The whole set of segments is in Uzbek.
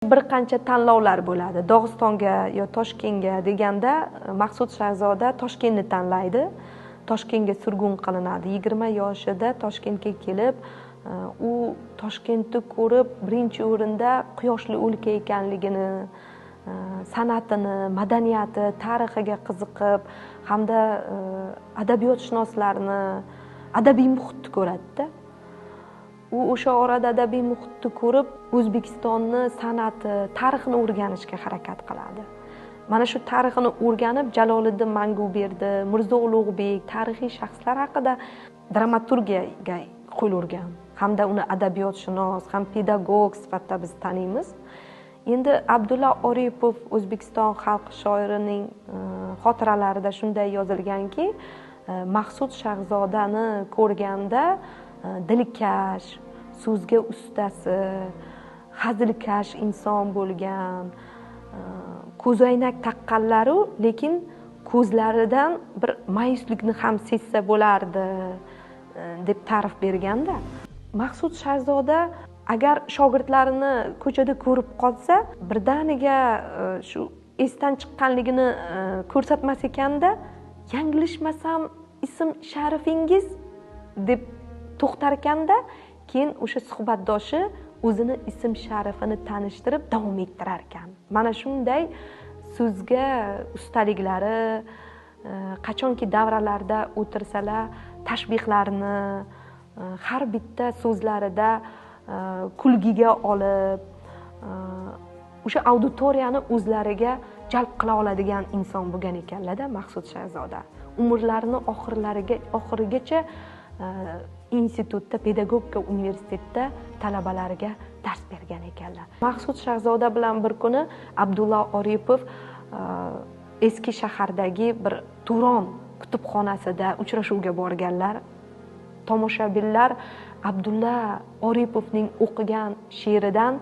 Bir qancha tanlovlar bo'ladi. Dog'istonga yo Toshkentga deganda Maqsud Shahzoda Toshkentni tanlaydi. Toshkentga surgun qilinadi. 20 yoshida Toshkentga kelib, u Toshkentni ko'rib, birinchi o'rinda quyoshli o'lka ekanligini, san'atini, madaniyati, tarixiga qiziqib, hamda adabiyotshunoslarni, adabiy muhitni ko'radi-da. U o'sha orada adabiy muhitni ko'rib, O'zbekistonni san'ati, tarixini o'rganishga harakat qiladi. Mana shu tarixini o'rganib, Jaloliddin Manguberdi, Mirzo Ulug'bek tarixiy shaxslar haqida dramaturgiyaga qo'l urgan. Hamda uni adabiyotshunos, ham pedagog sifatida biz taniymiz. Endi Abdulla Oripov O'zbekiston xalq shoirining xotiralarida shunday yozilganki, Maqsud Shahzodani ko'rganda dilkash, so'zga ustasi, hazilkash inson bo'lgan, ko'zoynak taqqanlar-u, lekin ko'zlaridan bir ma'yuslikni ham sezsa bo'lardi deb ta'rif berganda. Maqsud Shahzoda agar shogirdlarini ko'chada ko'rib qolsa, birdaniga shu esdan chiqqanligini ko'rsatmas ekanda, yanglishmasam ism sharifingiz deb to'xtar ekanda, keyin o'sha suhbatdoshi o'zini ism sharifini tanishtirib davom ettirar ekan. Mana shunday so'zga ustaliklari, qachonki davralarda o'tirsalar, tashbihlarni har bitta so'zlarida kulgiga olib, o'sha auditoriyani o'zlariga jalb qila oladigan inson bo'lgan ekanlar-da Maqsud Shahzoda. Umrlarini oxirigacha institutda, pedagogika universitetda talabalariga dars bergan ekanlar. Maqsud Shahzoda bilan bir kuni Abdulla Oripov eski shahardagi bir Turon kutubxonasida uchrashuvga borganlar. Tomoshabinlar Abdulla Oripovning o'qigan she'ridan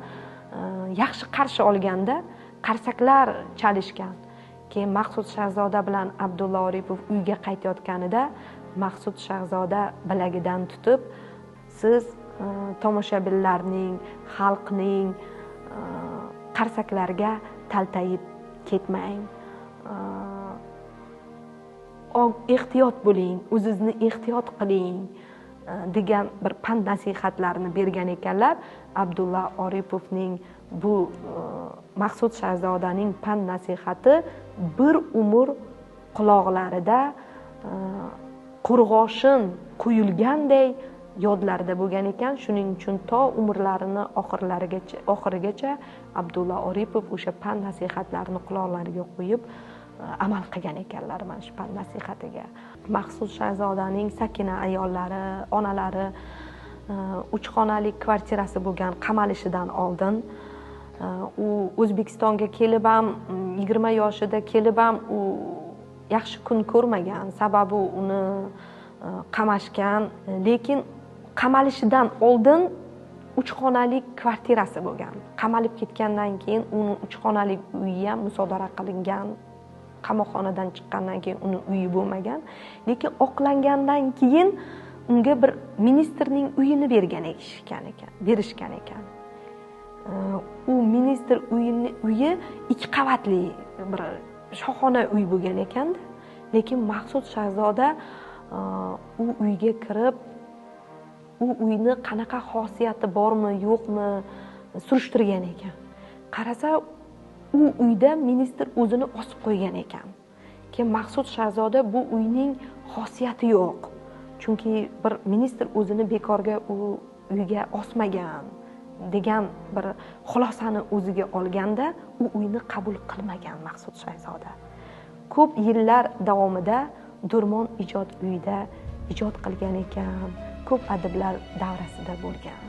yaxshi qarshi olganda qarsaklar chalishgan. Keyin Maqsud Shahzoda bilan Abdulla Oripov uyga qaytayotganida Maqsud Shahzoda bilagidan tutib, siz tomoshabinlarning, xalqning qarsaklarga taltayib ketmang. Ehtiyot bo'ling, o'zingizni ehtiyot qiling degan bir pand nasihatlarni bergan ekanlar. Abdulla Oripovning bu Maqsud Shahzodaning pand nasihati bir umr quloqlarida qo'rg'oshin quyilganday yodlarida bo'lgan ekan. Shuning uchun to umrlarini oxirigacha Abdulla Oripov o'sha pand nasihatlarini quloqlariga qo'yib amal qilgan ekanlar mana shu pand nasihatiga. Maqsud Shahzodaning sakina ayollari, onalari 3 xonali kvartirasi bo'lgan qamalishidan oldin u O'zbekistonga kelib ham 20 yoshida kelib ham u yaxshi kun ko'rmagan, sababi uni qamashgan, lekin qamalishidan oldin 3 xonali kvartirasi bo'lgan. Qamalib ketgandan keyin uni 3 xonali uyi ham musodara qilingan. Qamoqxonadan chiqqandan keyin uni uyi bo'lmagan, lekin oqlangandan keyin unga bir ministrning uyini berishgan ekan. U ministr uyi 2 qavatli bir shohona uy bo'lgan ekanda, lekin Maqsud Shahzoda u uyga kirib, u uyni qanaqa xosiyati bormi, yo'qmi surishtirgan ekan. Qarasa, u uyda ministr o'zini osib qo'ygan ekan. Keyin Maqsud Shahzoda bu uyning xosiyati yo'q. Chunki bir ministr o'zini bekorga u uyga osmagan degan bir xulosani o'ziga olganda, u uyni qabul qilmagan Maqsud Shahzoda. Ko'p yillar davomida Durmon ijod uyida ijod qilgan ekan, ko'p adiblar davrasida bo'lgan.